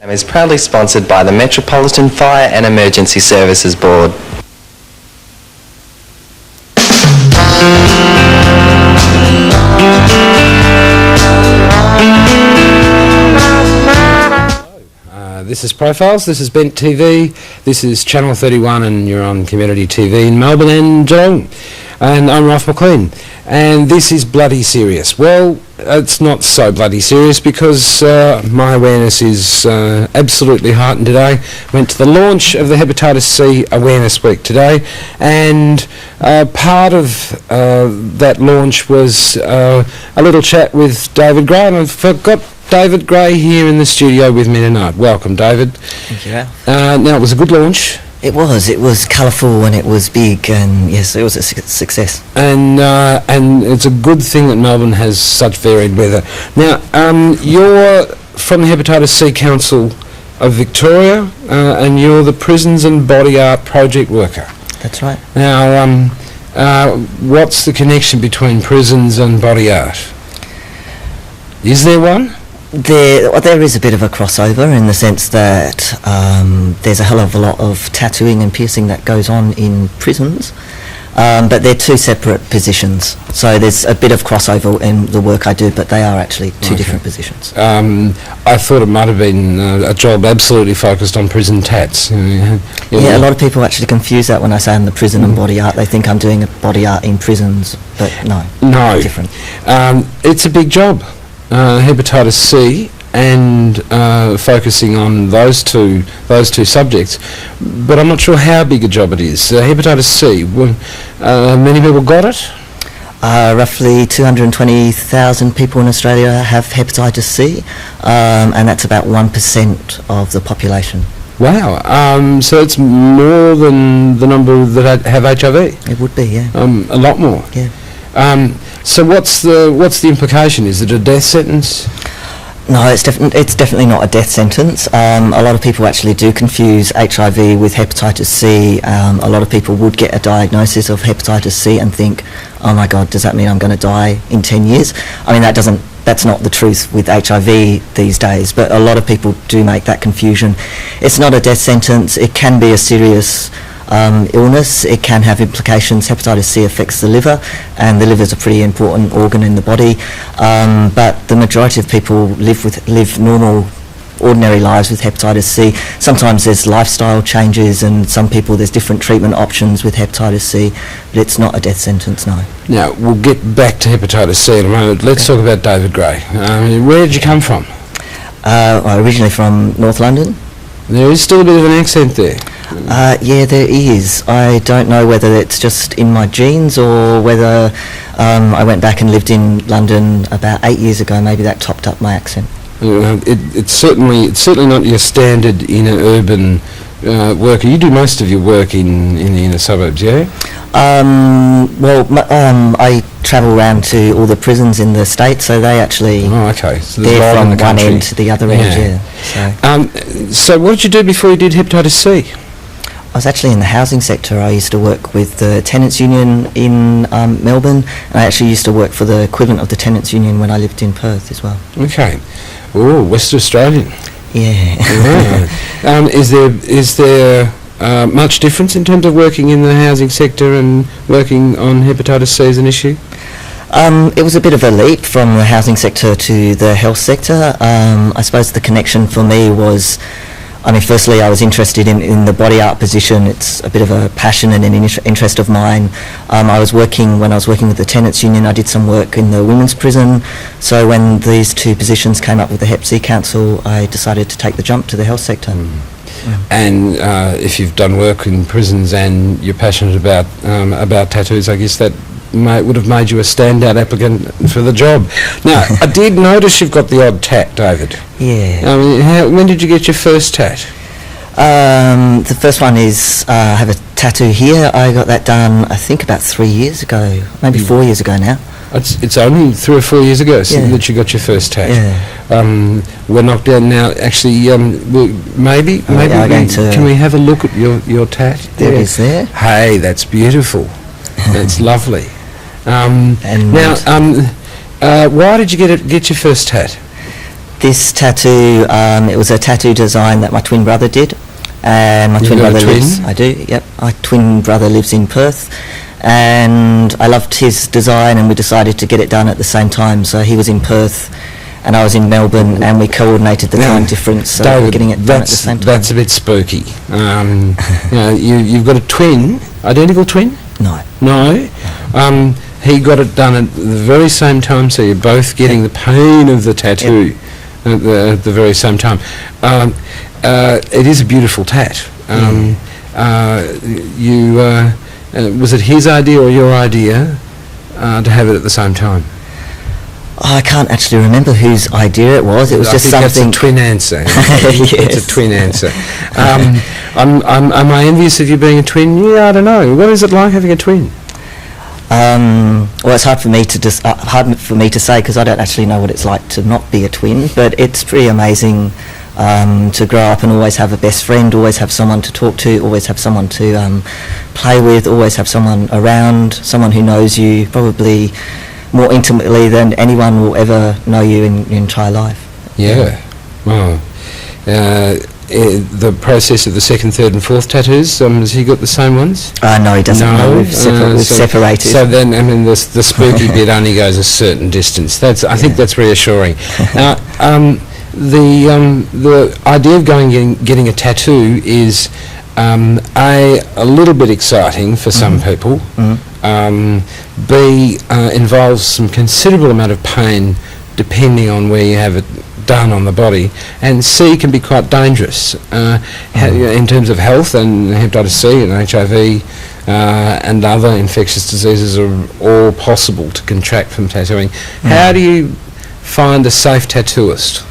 Is proudly sponsored by the Metropolitan Fire and Emergency Services Board. This is Profiles, this is Bent TV, this is Channel 31 and you're on Community TV in Melbourne and Geelong. And I'm Ralph McLean. And this is bloody serious. Well, it's not so bloody serious because my awareness is absolutely heightened today. Went to the launch of the Hepatitis C Awareness Week today, and part of that launch was a little chat with David Gray, and I've got David Gray here in the studio with me tonight. Welcome, David. Thank you, Ralph. Now, it was a good launch. It was colourful and it was big, and yes, it was a success. And it's a good thing that Melbourne has such varied weather. Now, you're from the Hepatitis C Council of Victoria, and you're the Prisons and Body Art project worker. That's right. Now, what's the connection between prisons and body art? Is there one? There is a bit of a crossover in the sense that there's a hell of a lot of tattooing and piercing that goes on in prisons, but they're two separate positions. So there's a bit of crossover in the work I do, but they are actually two different positions. I thought it might have been a job absolutely focused on prison tats. Yeah, a lot of people actually confuse that when I say I'm the prison and body art. They think I'm doing a body art in prisons, but no, different. It's a big job. Hepatitis C and focusing on those two subjects, but I'm not sure how big a job it is. Hepatitis C, many people got it? Roughly 220,000 people in Australia have hepatitis C, and that's about 1% of the population. Wow, so it's more than the number that have HIV? It would be, yeah. A lot more? Yeah. So what's the implication? Is it a death sentence? No, it's definitely not a death sentence. A lot of people actually do confuse HIV with hepatitis C. A lot of people would get a diagnosis of hepatitis C and think, oh my God, does that mean I'm going to die in 10 years? I mean, that's not the truth with HIV these days, but a lot of people do make that confusion. It's not a death sentence. It can be a serious illness. It can have implications. Hepatitis C affects the liver, and the liver is a pretty important organ in the body, but the majority of people live normal, ordinary lives with hepatitis C. Sometimes there's lifestyle changes, and some people there's different treatment options with hepatitis C, but it's not a death sentence, no. Now, we'll get back to hepatitis C in a moment. Let's talk about David Gray. Where did you come from? Originally from North London. There is still a bit of an accent there. Yeah, there is. I don't know whether it's just in my genes or whether I went back and lived in London about 8 years ago. Maybe that topped up my accent. It's certainly not your standard inner urban worker. You do most of your work in the inner suburbs, yeah? I travel around to all the prisons in the state, so they actually... Oh, okay. So they're from one end to the other end, yeah. So what did you do before you did hepatitis C? I was actually in the housing sector. I used to work with the Tenants Union in Melbourne, and I actually used to work for the equivalent of the Tenants Union when I lived in Perth as well. Okay. Oh, West Australian. Yeah. Right. Is there much difference in terms of working in the housing sector and working on hepatitis C as an issue? It was a bit of a leap from the housing sector to the health sector. I suppose the connection for me was, firstly, I was interested in the body art position. It's a bit of a passion and an interest of mine. When I was working with the Tenants Union, I did some work in the women's prison. So when these two positions came up with the Hep C Council, I decided to take the jump to the health sector. Yeah. And if you've done work in prisons and you're passionate about tattoos, I guess that would have made you a standout applicant for the job. Now, I did notice you've got the odd tat, David. Yeah. When did you get your first tat? The first one is I have a tattoo here. I got that done, I think, about 3 years ago, maybe 4 years ago now. It's only 3 or 4 years ago that you got your first tat. Yeah. We're knocked down now. Actually, maybe can we have a look at your tat? There it is there. Hey, that's beautiful. That's lovely. Why did you get your first tat? This tattoo, it was a tattoo design that my twin brother did. And my twin brother lives... I do, yep. My twin brother lives in Perth. And I loved his design, and we decided to get it done at the same time. So he was in Perth and I was in Melbourne, and we coordinated the time difference, so David, we're getting it done at the same time. That's a bit spooky. You've got a twin, identical twin? No. No? He got it done at the very same time, so you're both getting the pain of the tattoo at the very same time. It is a beautiful tat. Was it his idea or your idea to have it at the same time? I can't actually remember whose idea it was. It was just something... That's a twin answer. Yes. It's a twin answer. Am I envious of you being a twin? Yeah, I don't know. What is it like having a twin? Well, it's hard for me to say, because I don't actually know what it's like to not be a twin. But it's pretty amazing to grow up and always have a best friend, always have someone to talk to, always have someone to play with, always have someone around, someone who knows you probably more intimately than anyone will ever know you in your entire life. Yeah. Wow. The process of the second, third and fourth tattoos, has he got the same ones? No, he doesn't. No, we've separated. So then, I mean, the spooky bit only goes a certain distance. I think that's reassuring. Now, the idea of getting a tattoo is a little bit exciting for some people. B, involves some considerable amount of pain depending on where you have it done on the body, and C, can be quite dangerous in terms of health, and hepatitis C and HIV and other infectious diseases are all possible to contract from tattooing. How do you find a safe tattooist?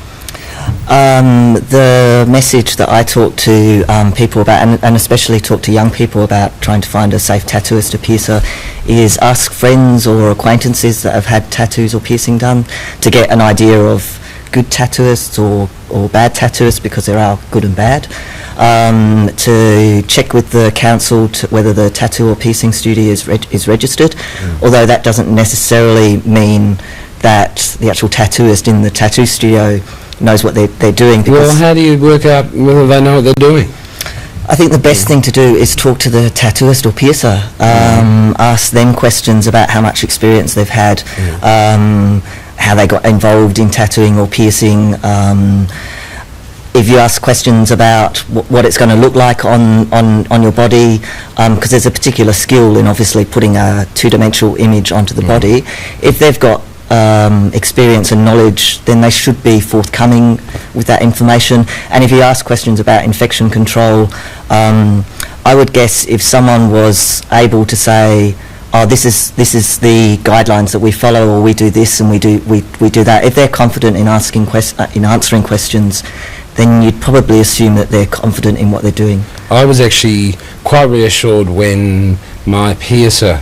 The message that I talk to people about, and especially talk to young people about trying to find a safe tattooist or piercer, is ask friends or acquaintances that have had tattoos or piercing done to get an idea of good tattooists or bad tattooists, because there are good and bad, to check with the council whether the tattoo or piercing studio is registered, although that doesn't necessarily mean that the actual tattooist in the tattoo studio knows what they're doing. Well, how do you work out whether they know what they're doing? I think the best thing to do is talk to the tattooist or piercer. Ask them questions about how much experience they've had, how they got involved in tattooing or piercing. If you ask questions about what it's going to look like on your body, because there's a particular skill in obviously putting a two-dimensional image onto the body. If they've got experience and knowledge, then they should be forthcoming with that information. And if you ask questions about infection control, I would guess if someone was able to say, oh, this is the guidelines that we follow, or we do this and we do that. If they're confident in answering questions, then you'd probably assume that they're confident in what they're doing. I was actually quite reassured when my piercer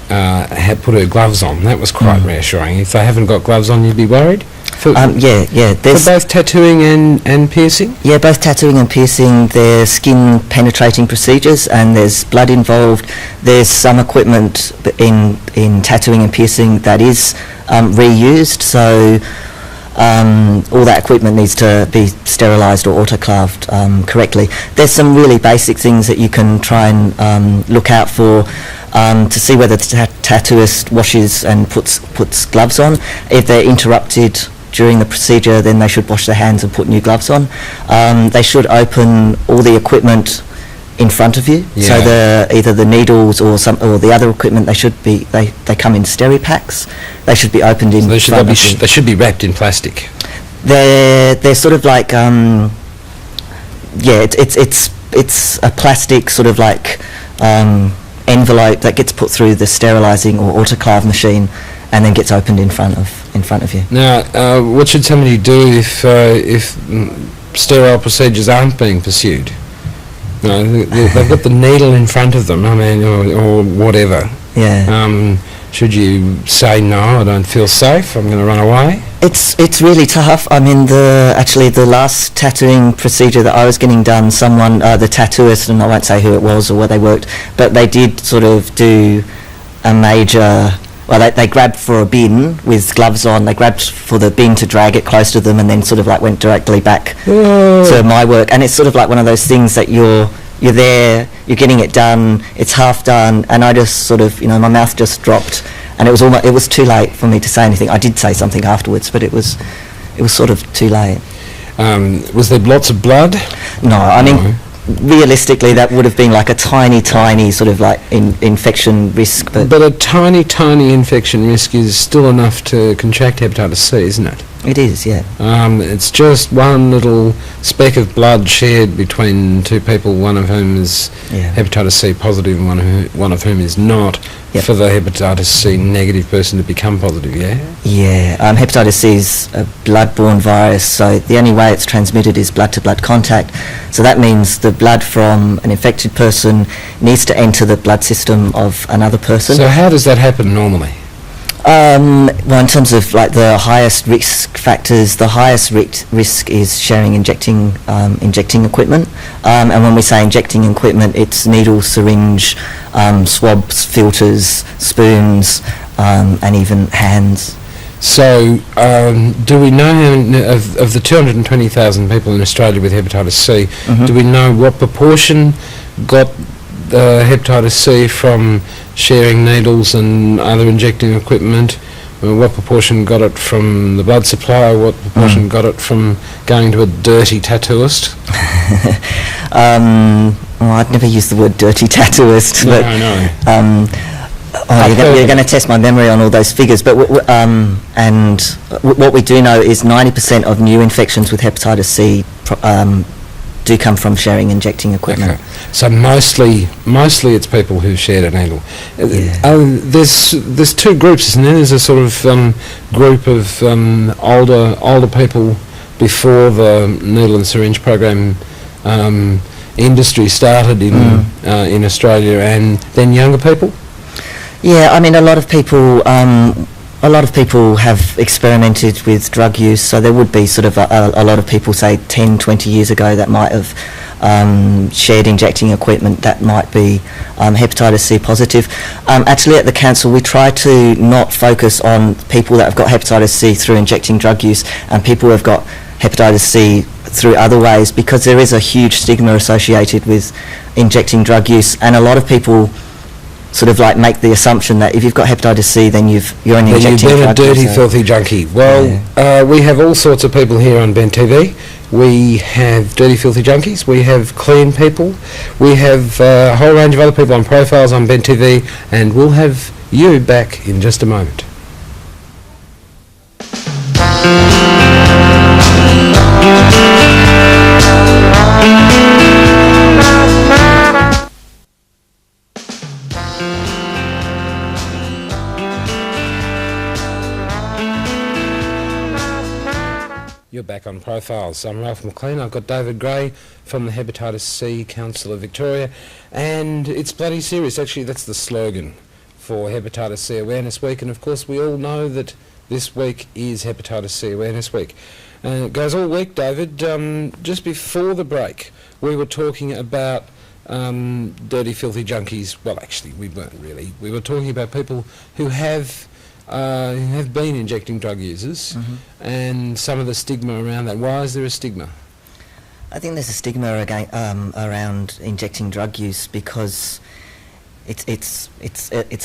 had put her gloves on. That was quite reassuring. If they haven't got gloves on, you'd be worried? For both tattooing and piercing? Yeah, both tattooing and piercing. There's skin penetrating procedures and there's blood involved. There's some equipment in tattooing and piercing that is reused, so all that equipment needs to be sterilised or autoclaved correctly. There's some really basic things that you can try and look out for to see whether the tattooist washes and puts gloves on. If they're interrupted during the procedure, then they should wash their hands and put new gloves on. They should open all the equipment in front of you. So either the needles or the other equipment, they come in steri-packs. They should be opened in front of you. They should be wrapped in plastic. They're sort of like it's a plastic sort of like envelope that gets put through the sterilising or autoclave machine and then gets opened in front of you. Now, what should somebody do if sterile procedures aren't being pursued? No, they've got the needle in front of them, I mean, or whatever. Yeah. Should you say, no, I don't feel safe, I'm going to run away? It's really tough. I mean, the last tattooing procedure that I was getting done, someone, the tattooist, and I won't say who it was or where they worked, but they did sort of do a major well, they grabbed for a bin with gloves on. They grabbed for the bin to drag it close to them, and then sort of like went directly back to my work. And it's sort of like one of those things that you're there, you're getting it done, it's half done, and I just sort of, my mouth just dropped, and it was too late for me to say anything. I did say something afterwards, but it was sort of too late. Was there lots of blood? No, I mean, realistically, that would have been like a tiny sort of like infection risk. But a tiny infection risk is still enough to contract hepatitis C, isn't it? It is, yeah. It's just one little speck of blood shared between two people, one of whom is hepatitis C positive and one of whom is not, for the hepatitis C negative person to become positive, yeah? Yeah, hepatitis C is a blood-borne virus, so the only way it's transmitted is blood-to-blood contact. So that means the blood from an infected person needs to enter the blood system of another person. So how does that happen normally? Well, in terms of like the highest risk factors, the highest risk is sharing injecting equipment. And when we say injecting equipment, it's needle, syringe, swabs, filters, spoons, and even hands. So, do we know how many, of the 220,000 people in Australia with hepatitis C, do we know what proportion got hepatitis C from sharing needles and other injecting equipment? What proportion got it from the blood supply? What proportion got it from going to a dirty tattooist? Well, I'd never used the word dirty tattooist. No. You're going to test my memory on all those figures, but what we do know is 90% of new infections with hepatitis C do come from sharing injecting equipment. Okay. So mostly it's people who shared a needle. There's two groups, isn't there? There's a sort of group of older people before the needle and syringe program industry started in Australia, and then younger people. Yeah, I mean, a lot of people have experimented with drug use, so there would be sort of a lot of people, say 10, 20 years ago, that might have shared injecting equipment that might be hepatitis C positive. Actually, at the council, we try to not focus on people that have got hepatitis C through injecting drug use and people who have got hepatitis C through other ways, because there is a huge stigma associated with injecting drug use, and a lot of people sort of like make the assumption that if you've got hepatitis C, then you're only injecting drug. You've been a dirty, filthy junkie. Well, we have all sorts of people here on Ben TV. We have dirty, filthy junkies. We have clean people. We have a whole range of other people on profiles on Ben TV, and we'll have you back in just a moment. You're back on Profiles. I'm Ralph McLean. I've got David Gray from the Hepatitis C Council of Victoria, and it's bloody serious. Actually, that's the slogan for Hepatitis C Awareness Week, and of course we all know that this week is Hepatitis C Awareness Week. And it goes all week, David. Just before the break, we were talking about dirty, filthy junkies. Well, actually, we weren't really. We were talking about people who have been injecting drug users, and some of the stigma around that. Why is there a stigma? I think there's a stigma around injecting drug use because it's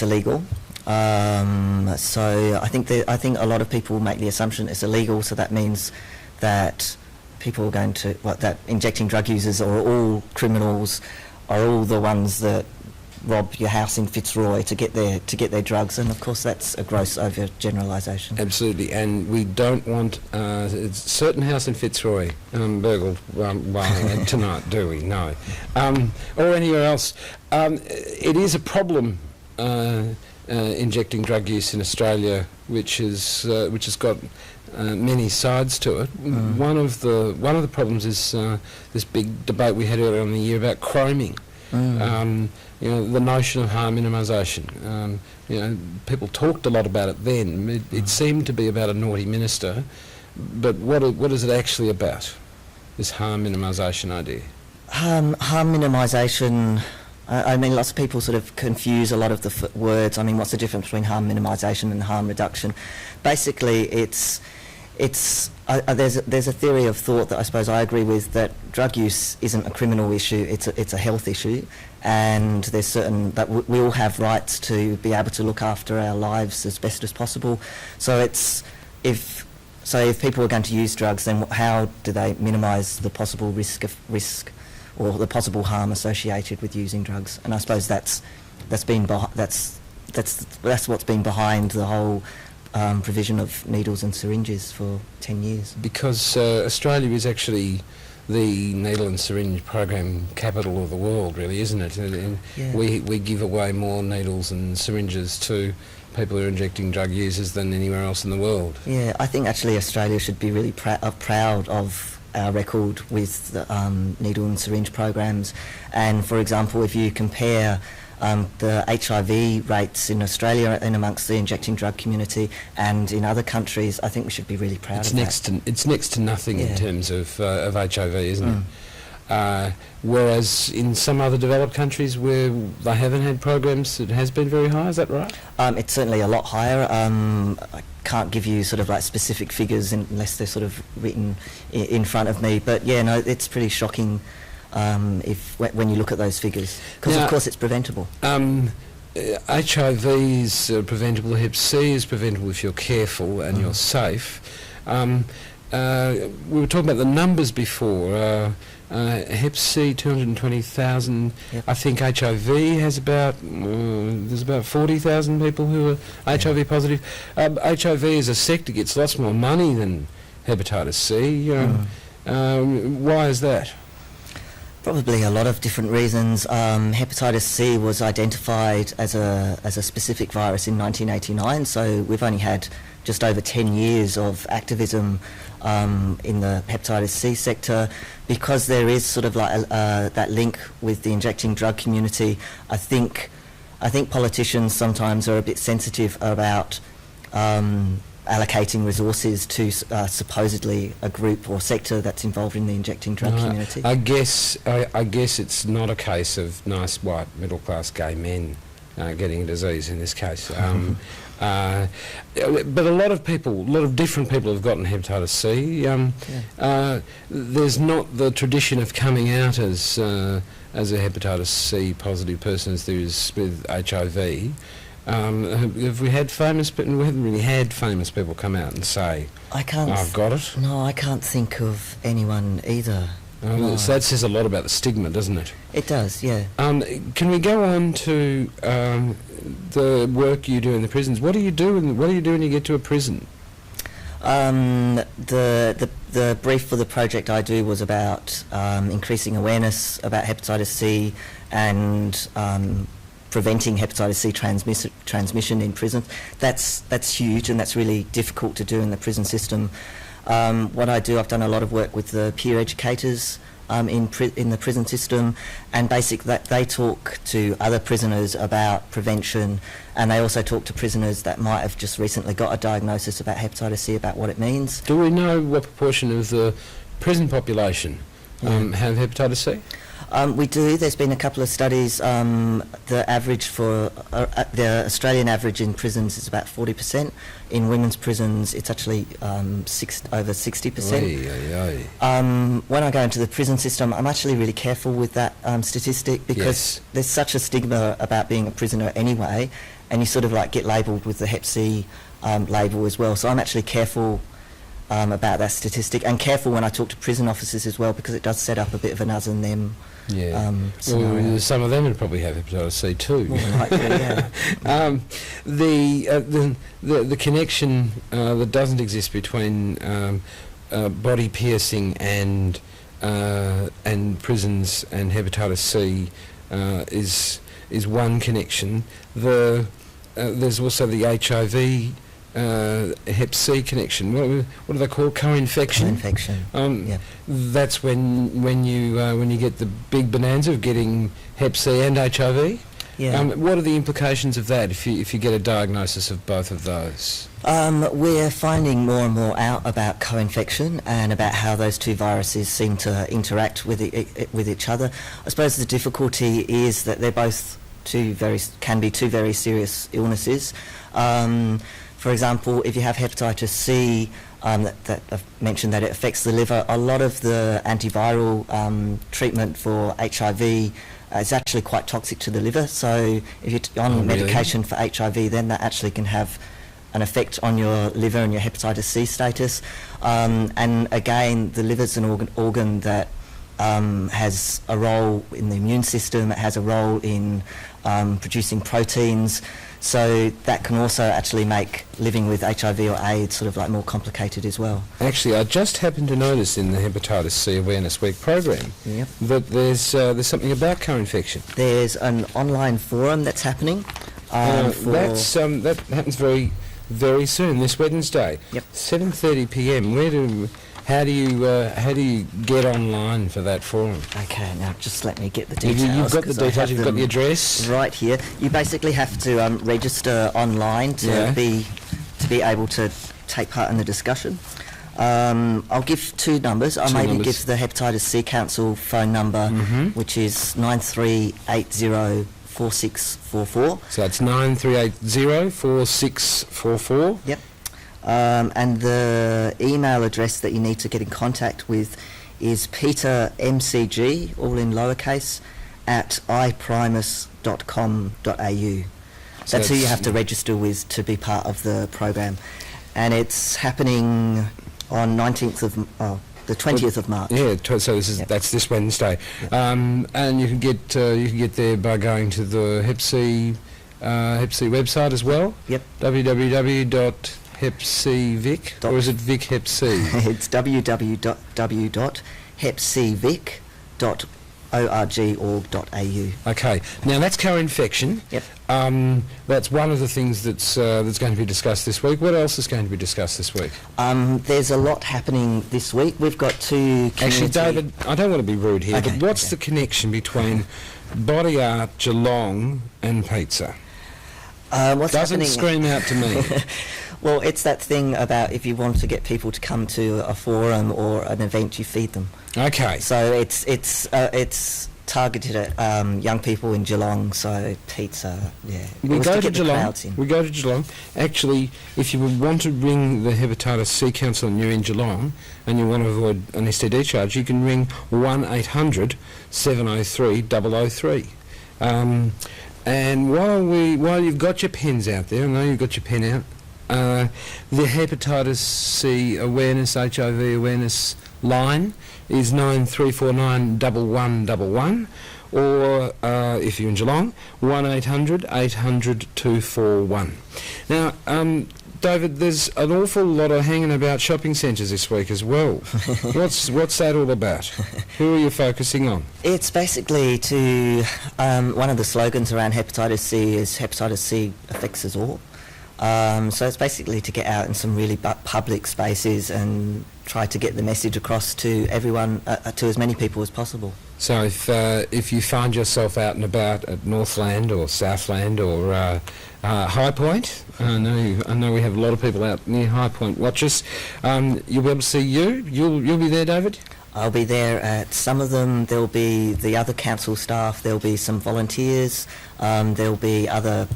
illegal. So I think a lot of people make the assumption it's illegal, so that means that people are going to that injecting drug users are all criminals, are all the ones that rob your house in Fitzroy to get their drugs, and of course that's a gross overgeneralisation. Absolutely, and we don't want a certain house in Fitzroy burgled tonight, do we? No, or anywhere else. It is a problem, injecting drug use in Australia, which has got many sides to it. One of the problems is this big debate we had earlier in the year about chroming. The notion of harm minimisation. People talked a lot about it then. It seemed to be about a naughty minister, but what is it actually about, this harm minimisation idea? Harm minimisation I mean, lots of people sort of confuse a lot of the words. I mean, what's the difference between harm minimisation and harm reduction? Basically, there's a theory of thought that I suppose I agree with, that drug use isn't a criminal issue, it's a health issue, and there's certain that we all have rights to be able to look after our lives as best as possible. So if people are going to use drugs, then how do they minimise the possible risk or the possible harm associated with using drugs? And I suppose that's what's been behind the whole provision of needles and syringes for 10 years. Because Australia is actually the needle and syringe program capital of the world, really, isn't it? And we give away more needles and syringes to people who are injecting drug users than anywhere else in the world. Yeah, I think actually Australia should be really proud of our record with the needle and syringe programs. And for example, if you compare the HIV rates in Australia and amongst the injecting drug community and in other countries, I think we should be really proud of that. It's next to nothing in terms of HIV, isn't it? Whereas in some other developed countries where they haven't had programs, it has been very high. Is that right? It's certainly a lot higher. I can't give you sort of like specific figures unless they're sort of written in front of me. But yeah, no, it's pretty shocking when you look at those figures, because of course it's preventable. HIV is preventable. Hep C is preventable if you're careful and you're safe. We were talking about the numbers before. Hep C, 220,000. Yep. I think HIV has there's about 40,000 people who are HIV positive. HIV as a sector gets lots more money than hepatitis C. Why is that? Probably a lot of different reasons. Hepatitis C was identified as a specific virus in 1989, so we've only had just over 10 years of activism in the hepatitis C sector. Because there is sort of like that link with the injecting drug community, I think politicians sometimes are a bit sensitive about allocating resources to supposedly a group or sector that's involved in the injecting drug community. I guess it's not a case of nice white middle class gay men getting a disease in this case. But a lot of different people have gotten hepatitis C. There's not the tradition of coming out as a hepatitis C positive person as there is with HIV. Have we had famous people? We haven't really had famous people come out and say, I've got it. No, I can't think of anyone either. So that says a lot about the stigma, doesn't it? It does, yeah. Can we go on to the work you do in the prisons? What do you do when you get to a prison? The brief for the project I do was about increasing awareness about hepatitis C and preventing hepatitis C transmission in prison. That's huge, and that's really difficult to do in the prison system. What I do, I've done a lot of work with the peer educators in the prison system, and basically they talk to other prisoners about prevention, and they also talk to prisoners that might have just recently got a diagnosis about hepatitis C, about what it means. Do we know what proportion of the prison population have hepatitis C? We do. There's been a couple of studies. The average for the Australian average in prisons is about 40%. In women's prisons, it's actually over 60%. When I go into the prison system, I'm actually really careful with that statistic, because there's such a stigma about being a prisoner anyway, and you sort of like get labelled with the Hep C label as well. So I'm actually careful about that statistic, and careful when I talk to prison officers as well, because it does set up a bit of an us and them. Well, some of them would probably have hepatitis C too. More likely, yeah. The connection that doesn't exist between body piercing and prisons and hepatitis C is one connection. There's also the HIV. Hep C connection. What do they call co-infection? Co-infection. That's when you get the big bonanza of getting Hep C and HIV. Yeah. What are the implications of that if you get a diagnosis of both of those? We're finding more and more out about co-infection and about how those two viruses seem to interact with each other. I suppose the difficulty is that they're both can be two very serious illnesses. For example, if you have hepatitis C, that I've mentioned that it affects the liver, a lot of the antiviral treatment for HIV is actually quite toxic to the liver. So if you're on medication for HIV, then that actually can have an effect on your liver and your hepatitis C status. And again, the liver's an organ that has a role in the immune system. It has a role in producing proteins, so that can also actually make living with HIV or AIDS sort of like more complicated as well. Actually, I just happened to notice in the Hepatitis C Awareness Week program that there's something about co-infection. There's an online forum that's happening. That happens very soon, this Wednesday. 7:30 p.m. How do you get online for that forum? Okay, now just let me get the details. You've got the details. You've got the address right here. You basically have to register online to be able to take part in the discussion. I'll give two numbers. I'll maybe give the Hepatitis C Council phone number, which is 9380 4644. So it's 9380 4644. Yep. And the email address that you need to get in contact with is petermcg, all in lowercase, at iprimus.com.au. That's who you have to register with to be part of the program. And it's happening on the 20th of March. Yeah, so that's this Wednesday. And you can get there by going to the Hep C website as well. Yep. www.hepcvic, or is it Vic Hep C? It's www.hepcvic.org.au. Okay, now that's co-infection. Yep. That's one of the things that's going to be discussed this week. What else is going to be discussed this week? There's a lot happening this week. We've got two... Actually, David, I don't want to be rude here, but what's the connection between Body Art, Geelong and pizza? What's Doesn't happening? scream out to me. Well, it's that thing about if you want to get people to come to a forum or an event, you feed them. Okay. So it's targeted at young people in Geelong. So pizza, We go to Geelong. Actually, if you would want to ring the Hepatitis C Council and you're in Geelong and you want to avoid an STD charge, you can ring 1-800-703-003. And while you've got your pens out there, I know you've got your pen out, the Hepatitis C Awareness, HIV Awareness line is 9349 1111, or if you're in Geelong, 1-800-800-241. Now, David, there's an awful lot of hanging about shopping centres this week as well. What's that all about? Who are you focusing on? It's basically to one of the slogans around hepatitis C is hepatitis C affects us all. So it's basically to get out in some really public spaces and try to get the message across to everyone, to as many people as possible. So if you find yourself out and about at Northland or Southland or High Point, I know we have a lot of people out near High Point watch us, you'll be able to see you. You'll be there, David? I'll be there at some of them. There'll be the other council staff, there'll be some volunteers, there'll be other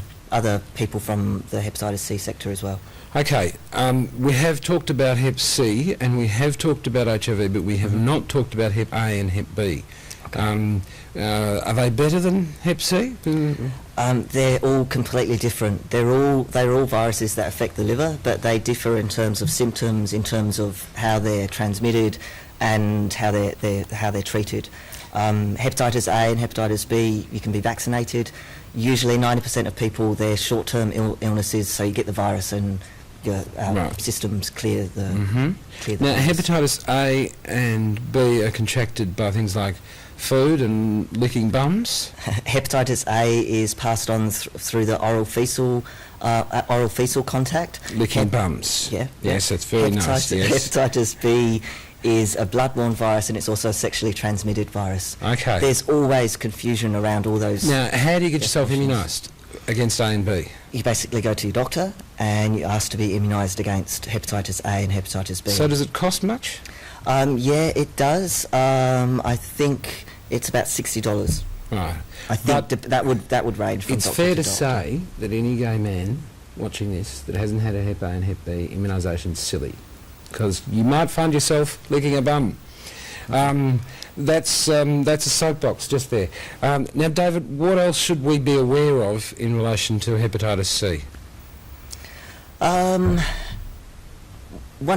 people from the hepatitis C sector as well. Okay, we have talked about Hep C and we have talked about HIV, but we have not talked about Hep A and Hep B. Okay. Are they better than Hep C? They're all completely different. They're all viruses that affect the liver, but they differ in terms of symptoms, in terms of how they're transmitted, and how they're treated. Hepatitis A and hepatitis B, you can be vaccinated. Usually 90% of people, they're short-term illnesses, so you get the virus and your systems clear the Now, virus. hepatitis A and B are contracted by things like food and licking bums. Hepatitis A is passed on through the oral fecal contact. Licking bums. Yeah. Yes, that's very nice. Yes. Hepatitis B is a blood-borne virus, and it's also a sexually transmitted virus. Okay. There's always confusion around all those. Now, how do you get yourself definitions. immunised against A and B? You basically go to your doctor and you ask to be immunised against hepatitis A and hepatitis B. So does it cost much? Yeah, it does. I think it's about $60. Right. I think that would range from It's doctor fair to doctor. say that any gay man watching this that hasn't had a Hep A and Hep B immunisation is silly, because you might find yourself licking a bum. That's a soapbox just there. Now, David, what else should we be aware of in relation to hepatitis C? One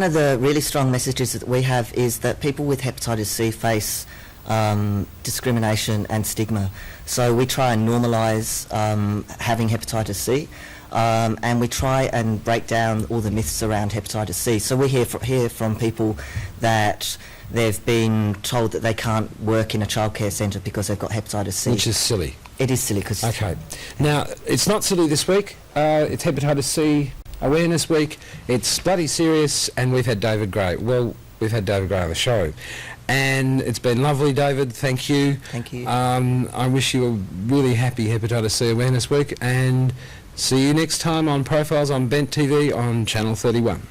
of the really strong messages that we have is that people with hepatitis C face discrimination and stigma. So we try and normalise having hepatitis C, and we try and break down all the myths around hepatitis C. So we hear from people that they've been told that they can't work in a childcare centre because they've got hepatitis C. Which is silly. It is silly because... Okay. Now, it's not silly this week. It's Hepatitis C Awareness Week. It's bloody serious, and we've had David Gray. Well, we've had David Gray on the show. And it's been lovely, David. Thank you. Thank you. I wish you a really happy Hepatitis C Awareness Week, and see you next time on Profiles on Bent TV on Channel 31.